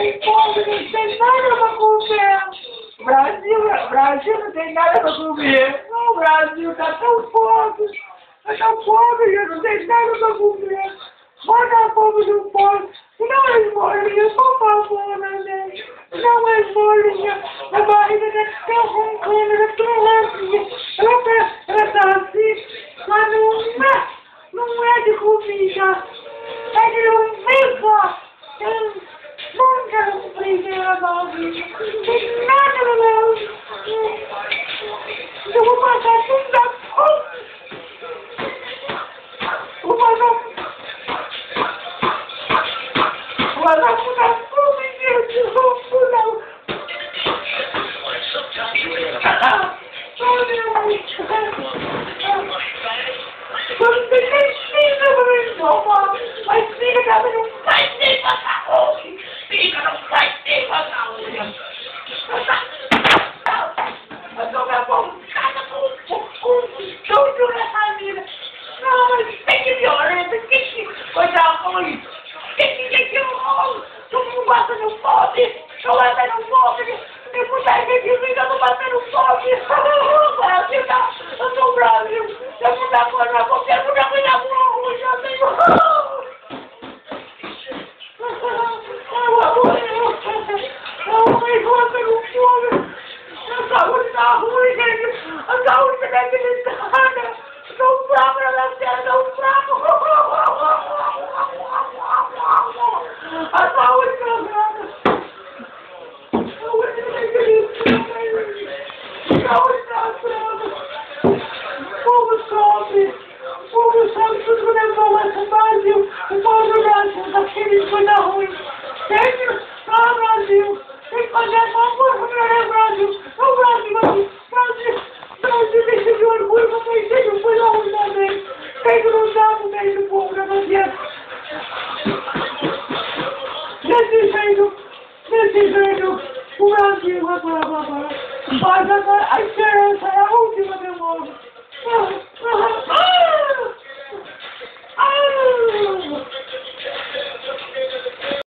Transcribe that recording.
tem fome, não tem nada pra comer. Brasil não tem nada pra comer. O Brasil tá tão pobre, já não tem nada pra comer. Manda a pobre do pobre. Não é esmolinha, por favor, meu Deus. Não é esmolinha. A barriga tá tão roncando, tá tão louquinha. Ela tá assim, mas não é de comida. É de lombriga. Tem muita lombriga na barriga. Tem nada no meu. Eu vou passar tudo da fome. Vou passar fome, gente. Vou não tem nem filha pra me tomar, mas filha também não vai ter pra saúde. Filha não vai ter pra saúde. Eu tô me apontando com tudo nessa vida. Não, mas tem que violência, tem que coisa ruim. Tem que horror. Todo mundo batendo fome. Tô batendo fome. Tem muita gente brigando batendo fome. Brasil tá. Eu sou o Brasil. Tem muita coisa. Qualquer muita coisa boa. Já tenho. Eu vou batendo fome. A saúde tá ruim, gente. A saúde tá debilitada. Tô fraco na terra, tô fraco. A saúde tá fraca. Saúde tá fraca. Povo sobe tudo que levou esse Brasil. O povo do Brasil tá querendo coisa ruim. Tem Brasil. Tem que fazer a mão por melhorar o Brasil. O Brasil deixa de orgulho, mas tem que coisa ruim também. Tem que lutar no meio do povo brasileiro. Desse jeito, o Brasil agora, a esperança